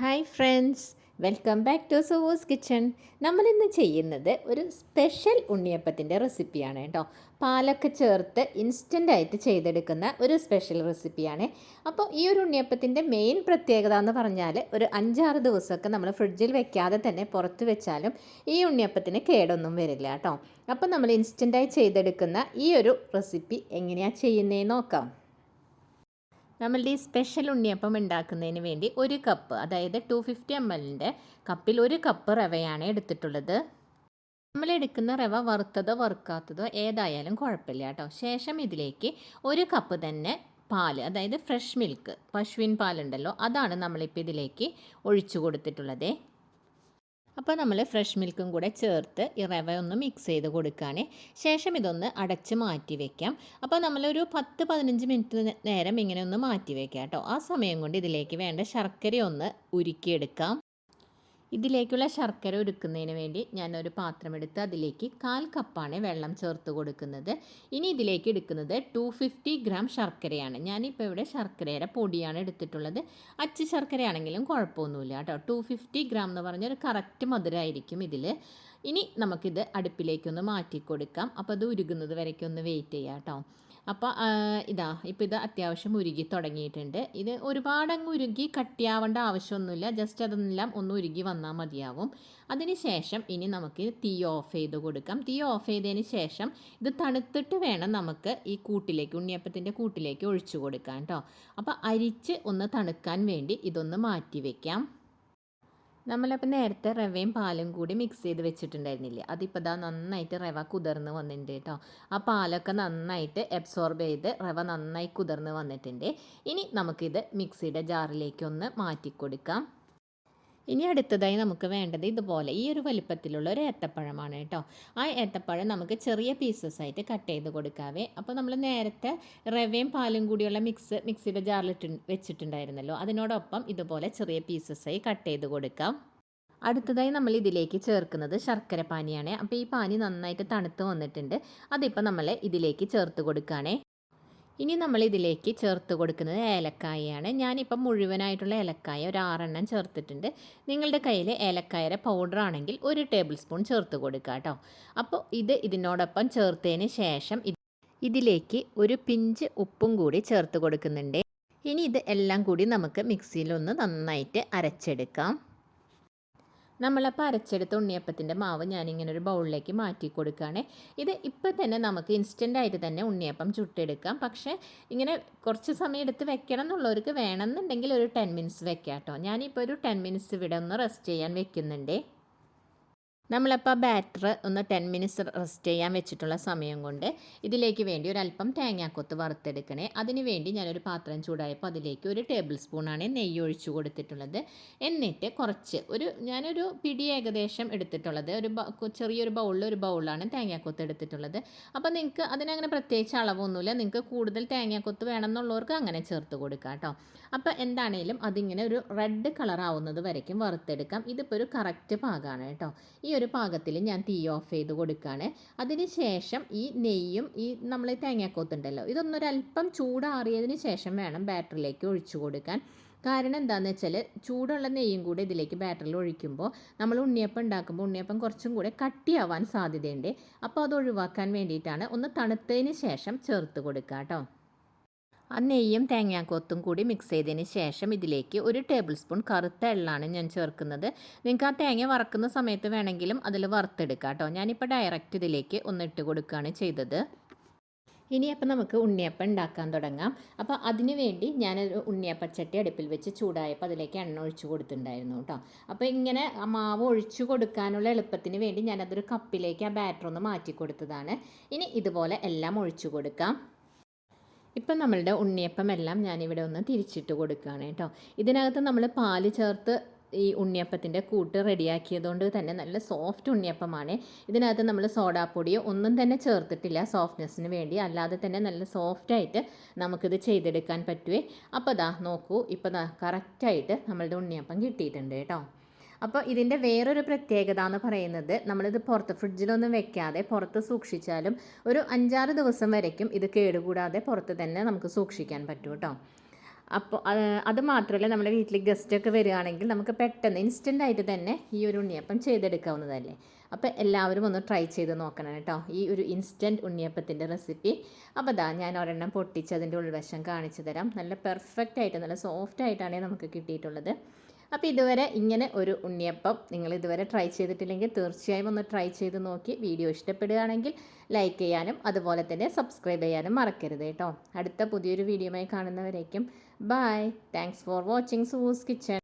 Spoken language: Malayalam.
Hi friends, welcome back to സോവോസ് കിച്ചൺ. നമ്മളിന്ന് ചെയ്യുന്നത് ഒരു സ്പെഷ്യൽ ഉണ്ണിയപ്പത്തിൻ്റെ റെസിപ്പിയാണ് കേട്ടോ. പാലൊക്കെ ചേർത്ത് ഇൻസ്റ്റൻ്റായിട്ട് ചെയ്തെടുക്കുന്ന ഒരു സ്പെഷ്യൽ റെസിപ്പിയാണ്. അപ്പോൾ ഈ ഒരു ഉണ്ണിയപ്പത്തിൻ്റെ മെയിൻ പ്രത്യേകത എന്ന് പറഞ്ഞാൽ ഒരു 5-6 ദിവസമൊക്കെ നമ്മൾ ഫ്രിഡ്ജിൽ വെക്കാതെ തന്നെ പുറത്ത് വെച്ചാലും ഈ ഉണ്ണിയപ്പത്തിന് കേടൊന്നും വരില്ല കേട്ടോ. അപ്പോൾ നമ്മൾ ഇൻസ്റ്റൻ്റായി ചെയ്തെടുക്കുന്ന ഈ ഒരു റെസിപ്പി എങ്ങനെയാണ് ചെയ്യുന്നതെന്ന് നോക്കാം. നമ്മളുടെ ഈ സ്പെഷ്യൽ ഉണ്ണിയപ്പം ഉണ്ടാക്കുന്നതിന് വേണ്ടി ഒരു കപ്പ്, അതായത് 250 ml കപ്പിൽ ഒരു കപ്പ് റവയാണ് എടുത്തിട്ടുള്ളത്. നമ്മൾ എടുക്കുന്ന റവ വറുത്തതോ വറുക്കാത്തതോ ഏതായാലും കുഴപ്പമില്ല കേട്ടോ. ശേഷം ഇതിലേക്ക് ഒരു കപ്പ് തന്നെ പാല്, അതായത് ഫ്രഷ് മിൽക്ക്, പശുവിൻ പാലുണ്ടല്ലോ, അതാണ് നമ്മളിപ്പോൾ ഇതിലേക്ക് ഒഴിച്ചു കൊടുത്തിട്ടുള്ളത്. അപ്പോൾ നമ്മൾ ഫ്രഷ് മിൽക്കും കൂടെ ചേർത്ത് ഈ റവ ഒന്ന് മിക്സ് ചെയ്ത് കൊടുക്കുകയാണ്. ശേഷം ഇതൊന്ന് അടച്ച് മാറ്റി വയ്ക്കാം. അപ്പോൾ നമ്മളൊരു 10-15 മിനിറ്റ് നേരം ഇങ്ങനെ ഒന്ന് മാറ്റി വയ്ക്കാം കേട്ടോ. ആ സമയം കൊണ്ട് ഇതിലേക്ക് വേണ്ട ശർക്കര ഒന്ന് ഉരുക്കിയെടുക്കാം. ഇതിലേക്കുള്ള ശർക്കര ഉരുക്കുന്നതിന് വേണ്ടി ഞാനൊരു പാത്രമെടുത്ത് അതിലേക്ക് 1/4 കപ്പാണ് വെള്ളം ചേർത്ത് കൊടുക്കുന്നത്. ഇനി ഇതിലേക്ക് എടുക്കുന്നത് 250 ഗ്രാം ശർക്കരയാണ്. ഞാനിപ്പോൾ ഇവിടെ ശർക്കരയുടെ പൊടിയാണ് എടുത്തിട്ടുള്ളത്. അച്ച് ശർക്കരയാണെങ്കിലും കുഴപ്പമൊന്നുമില്ല കേട്ടോ. 250 ഗ്രാം എന്ന് പറഞ്ഞാൽ ഒരു കറക്റ്റ് മധുരമായിരിക്കും ഇതിൽ. ഇനി നമുക്കിത് അടുപ്പിലേക്കൊന്ന് മാറ്റി കൊടുക്കാം. അപ്പോൾ അത് ഉരുകുന്നത് വരയ്ക്കും ഒന്ന് വെയിറ്റ് ചെയ്യാം കേട്ടോ. അപ്പോൾ ഇപ്പോൾ ഇത് അത്യാവശ്യം ഉരുകി തുടങ്ങിയിട്ടുണ്ട്. ഇത് ഒരുപാടങ്ങ് ഉരുകി കട്ടിയാവേണ്ട ആവശ്യമൊന്നുമില്ല. ജസ്റ്റ് അതെല്ലാം ഒന്ന് ഉരുകി വന്നാൽ മതിയാവും. അതിന് ശേഷം ഇനി നമുക്ക് തീ ഓഫ് ചെയ്ത് കൊടുക്കാം. തീ ഓഫ് ചെയ്തതിന് ശേഷം ഇത് തണുത്തിട്ട് വേണം നമുക്ക് ഈ കൂട്ടിലേക്ക്, ഉണ്ണിയപ്പത്തിൻ്റെ കൂട്ടിലേക്ക് ഒഴിച്ചു കൊടുക്കാൻ കേട്ടോ. അപ്പോൾ അരിച്ച് ഒന്ന് തണുക്കാൻ വേണ്ടി ഇതൊന്ന് മാറ്റി വയ്ക്കാം. നമ്മളപ്പോൾ നേരത്തെ റവയും പാലും കൂടി മിക്സ് ചെയ്ത് വെച്ചിട്ടുണ്ടായിരുന്നില്ലേ, അതിപ്പോൾ ഇതാ നന്നായിട്ട് റവ കുതിർന്ന് വന്നിട്ടുണ്ട് കേട്ടോ. ആ പാലൊക്കെ നന്നായിട്ട് അബ്സോർബ് ചെയ്ത് റവ നന്നായി കുതിർന്ന് വന്നിട്ടുണ്ട്. ഇനി നമുക്കിത് മിക്സിയുടെ ജാറിലേക്കൊന്ന് മാറ്റി കൊടുക്കാം. ഇനി അടുത്തതായി നമുക്ക് വേണ്ടത് ഇതുപോലെ ഈ ഒരു വലിപ്പത്തിലുള്ള ഒരു ഏത്തപ്പഴമാണ് കേട്ടോ. ആ ഏത്തപ്പഴം നമുക്ക് ചെറിയ പീസസ് ആയിട്ട് കട്ട് ചെയ്ത് കൊടുക്കാവേ. അപ്പോൾ നമ്മൾ നേരത്തെ റവയും പാലും കൂടിയുള്ള മിക്സിയുടെ ജാറിലിട്ട് വെച്ചിട്ടുണ്ടായിരുന്നല്ലോ, അതിനോടൊപ്പം ഇതുപോലെ ചെറിയ പീസസായി കട്ട് ചെയ്ത് കൊടുക്കാം. അടുത്തതായി നമ്മൾ ഇതിലേക്ക് ചേർക്കുന്നത് ശർക്കര പാനിയാണ്. അപ്പോൾ ഈ പാനി നന്നായിട്ട് തണുത്ത് വന്നിട്ടുണ്ട്. അതിപ്പോൾ നമ്മൾ ഇതിലേക്ക് ചേർത്ത് കൊടുക്കുകയാണേ. ഇനി നമ്മൾ ഇതിലേക്ക് ചേർത്ത് കൊടുക്കുന്നത് ഏലക്കായയാണ്. ഞാനിപ്പം മുഴുവനായിട്ടുള്ള ഏലക്കായ ഒരു 6 എണ്ണം ചേർത്തിട്ടുണ്ട്. നിങ്ങളുടെ കയ്യിൽ ഏലക്കായയുടെ പൗഡർ ആണെങ്കിൽ 1 ടേബിൾ സ്പൂൺ ചേർത്ത് കൊടുക്കുക കേട്ടോ. അപ്പോൾ ഇതിനോടൊപ്പം ചേർത്തതിന് ശേഷം ഇതിലേക്ക് ഒരു പിഞ്ച് ഉപ്പും കൂടി ചേർത്ത് കൊടുക്കുന്നുണ്ട്. ഇനി ഇത് എല്ലാം കൂടി നമുക്ക് മിക്സിയിലൊന്ന് നന്നായിട്ട് അരച്ചെടുക്കാം. നമ്മളപ്പോൾ അരച്ചെടുത്ത ഉണ്ണിയപ്പത്തിൻ്റെ മാവ് ഞാനിങ്ങനെ ഒരു ബൗളിലേക്ക് മാറ്റി കൊടുക്കുകയാണ്. ഇത് ഇപ്പോൾ തന്നെ നമുക്ക് ഇൻസ്റ്റൻ്റായിട്ട് തന്നെ ഉണ്ണിയപ്പം ചുട്ടെടുക്കാം. പക്ഷേ ഇങ്ങനെ കുറച്ച് സമയം എടുത്ത് വെക്കണം എന്നുള്ളവർക്ക് വേണമെന്നുണ്ടെങ്കിൽ ഒരു 10 മിനിറ്റ്സ് വെക്കാം കേട്ടോ. ഞാനിപ്പോൾ ഒരു 10 മിനിറ്റ്സ് ഇവിടെ ഒന്ന് റെസ്റ്റ് ചെയ്യാൻ വെക്കുന്നുണ്ട്. നമ്മളപ്പോൾ ബാറ്റർ ഒന്ന് 10 മിനിറ്റ്സ് റെസ്റ്റ് ചെയ്യാൻ വെച്ചിട്ടുള്ള സമയം കൊണ്ട് ഇതിലേക്ക് വേണ്ടി ഒരല്പം തേങ്ങാക്കൊത്ത് വറുത്തെടുക്കണേ. അതിന് വേണ്ടി ഞാനൊരു പാത്രം ചൂടായപ്പോൾ അതിലേക്ക് 1 ടേബിൾ സ്പൂണാണ് നെയ്യ് ഒഴിച്ചു കൊടുത്തിട്ടുള്ളത്. എന്നിട്ട് ഞാനൊരു പിടി ഏകദേശം എടുത്തിട്ടുള്ളത്, ചെറിയൊരു ബൗളാണ് തേങ്ങാക്കൊത്ത് എടുത്തിട്ടുള്ളത്. അപ്പോൾ നിങ്ങൾക്ക് അതിനങ്ങനെ പ്രത്യേകിച്ച് അളവൊന്നുമില്ല. നിങ്ങൾക്ക് കൂടുതൽ തേങ്ങാക്കൊത്ത് വേണമെന്നുള്ളവർക്ക് അങ്ങനെ ചേർത്ത് കൊടുക്കാം കേട്ടോ. അപ്പോൾ എന്താണേലും അതിങ്ങനെ ഒരു റെഡ് കളർ ആവുന്നത് വരയ്ക്കും വറുത്തെടുക്കാം. ഇതിപ്പോൾ ഒരു കറക്റ്റ് പാകമാണ് കേട്ടോ. ഈ ഒരു പാകത്തിൽ ഞാൻ തീ ഓഫ് ചെയ്ത് കൊടുക്കുകയാണ്. അതിന് ശേഷം ഈ നെയ്യും നമ്മൾ തേങ്ങാക്കൊത്തുണ്ടല്ലോ, ഇതൊന്നൊരല്പം ചൂടാറിയതിന് ശേഷം വേണം ബാറ്ററിലേക്ക് ഒഴിച്ചു കൊടുക്കാൻ. കാരണം എന്താണെന്ന് വെച്ചാൽ ചൂടുള്ള നെയ്യും കൂടെ ഇതിലേക്ക് ബാറ്ററിൽ ഒഴിക്കുമ്പോൾ നമ്മൾ ഉണ്ണിയപ്പം ഉണ്ടാക്കുമ്പോൾ ഉണ്ണിയപ്പം കുറച്ചും കൂടെ കട്ടിയാവാൻ സാധ്യതയുണ്ട്. അപ്പോൾ അത് ഒഴിവാക്കാൻ വേണ്ടിയിട്ടാണ് ഒന്ന് തണുത്തതിന് ശേഷം ചേർത്ത് കൊടുക്കുക കേട്ടോ. ആ നെയ്യും തേങ്ങാക്കൊത്തും കൂടി മിക്സ് ചെയ്തതിന് ശേഷം ഇതിലേക്ക് 1 ടേബിൾ സ്പൂൺ കറുത്ത എള്ളാണ് ഞാൻ ചേർക്കുന്നത്. നിങ്ങൾക്ക് ആ തേങ്ങ വറക്കുന്ന സമയത്ത് വേണമെങ്കിലും അതിൽ വറുത്തെടുക്കാം കേട്ടോ. ഞാനിപ്പോൾ ഡയറക്റ്റ് ഇതിലേക്ക് ഇട്ട് കൊടുക്കുകയാണ് ചെയ്തത്. ഇനി അപ്പോൾ നമുക്ക് ഉണ്ണിയപ്പം ഉണ്ടാക്കാൻ തുടങ്ങാം. അപ്പോൾ അതിന് വേണ്ടി ഞാനൊരു ഉണ്ണിയപ്പച്ചട്ടി അടുപ്പിൽ വെച്ച് ചൂടായപ്പോൾ അതിലേക്ക് എണ്ണ ഒഴിച്ചു കൊടുത്തിട്ടുണ്ടായിരുന്നു കേട്ടോ. അപ്പോൾ ഇങ്ങനെ മാവ് ഒഴിച്ചു കൊടുക്കാനുള്ള എളുപ്പത്തിന് വേണ്ടി ഞാനതൊരു കപ്പിലേക്ക് ആ ബാറ്റർ ഒന്ന് മാറ്റി കൊടുത്തതാണ്. ഇനി ഇതുപോലെ എല്ലാം ഒഴിച്ചു കൊടുക്കാം. ഇപ്പം നമ്മളുടെ ഉണ്ണിയപ്പം എല്ലാം ഞാനിവിടെ ഒന്ന് തിരിച്ചിട്ട് കൊടുക്കുകയാണ് കേട്ടോ. ഇതിനകത്ത് നമ്മൾ പാല് ചേർത്ത് ഈ ഉണ്ണിയപ്പത്തിൻ്റെ കൂട്ട് റെഡിയാക്കിയതുകൊണ്ട് തന്നെ നല്ല സോഫ്റ്റ് ഉണ്ണിയപ്പമാണ്. ഇതിനകത്ത് നമ്മൾ സോഡാപ്പൊടിയോ ഒന്നും തന്നെ ചേർത്തിട്ടില്ല സോഫ്റ്റ്നെസ്സിന് വേണ്ടി. അല്ലാതെ തന്നെ നല്ല സോഫ്റ്റായിട്ട് നമുക്കിത് ചെയ്തെടുക്കാൻ പറ്റുമേ. അപ്പോൾ നോക്കൂ, ഇപ്പോൾ കറക്റ്റായിട്ട് നമ്മളുടെ ഉണ്ണിയപ്പം കിട്ടിയിട്ടുണ്ട് കേട്ടോ. അപ്പോൾ ഇതിൻ്റെ വേറൊരു പ്രത്യേകത എന്ന് പറയുന്നത്, നമ്മളിത് പുറത്ത് ഫ്രിഡ്ജിലൊന്നും വെക്കാതെ പുറത്ത് സൂക്ഷിച്ചാലും ഒരു 5-6 ദിവസം വരയ്ക്കും ഇത് കേടുകൂടാതെ പുറത്ത് തന്നെ നമുക്ക് സൂക്ഷിക്കാൻ പറ്റും കേട്ടോ. അപ്പോൾ അത് മാത്രമല്ല, നമ്മുടെ വീട്ടിൽ ഗസ്റ്റൊക്കെ വരികയാണെങ്കിൽ നമുക്ക് പെട്ടെന്ന് ഇൻസ്റ്റൻ്റായിട്ട് തന്നെ ഈ ഒരു ഉണ്ണിയപ്പം ചെയ്തെടുക്കാവുന്നതല്ലേ. അപ്പോൾ എല്ലാവരും ഒന്ന് ട്രൈ ചെയ്ത് നോക്കണം കേട്ടോ ഈ ഒരു ഇൻസ്റ്റൻറ്റ് ഉണ്ണിയപ്പത്തിൻ്റെ റെസിപ്പി. അപ്പോൾ ഞാൻ ഒരെണ്ണം പൊട്ടിച്ച് അതിൻ്റെ ഉൾവശം കാണിച്ചു തരാം. നല്ല പെർഫെക്റ്റ് ആയിട്ട് നല്ല സോഫ്റ്റ് ആയിട്ടാണ് നമുക്ക് കിട്ടിയിട്ടുള്ളത്. അപ്പോൾ ഇതുവരെ ഇങ്ങനെ ഒരു ഉണ്ണിയപ്പം നിങ്ങൾ ഇതുവരെ ട്രൈ ചെയ്തിട്ടില്ലെങ്കിൽ തീർച്ചയായും ഒന്ന് ട്രൈ ചെയ്ത് നോക്കി. വീഡിയോ ഇഷ്ടപ്പെടുകയാണെങ്കിൽ ലൈക്ക് ചെയ്യാനും അതുപോലെ തന്നെ സബ്സ്ക്രൈബ് ചെയ്യാനും മറക്കരുത് കേട്ടോ. അടുത്ത പുതിയൊരു വീഡിയോയുമായി കാണുന്നവരേക്കും ബൈ. താങ്ക്സ് ഫോർ വാച്ചിങ് സൂസ് കിച്ചൺ.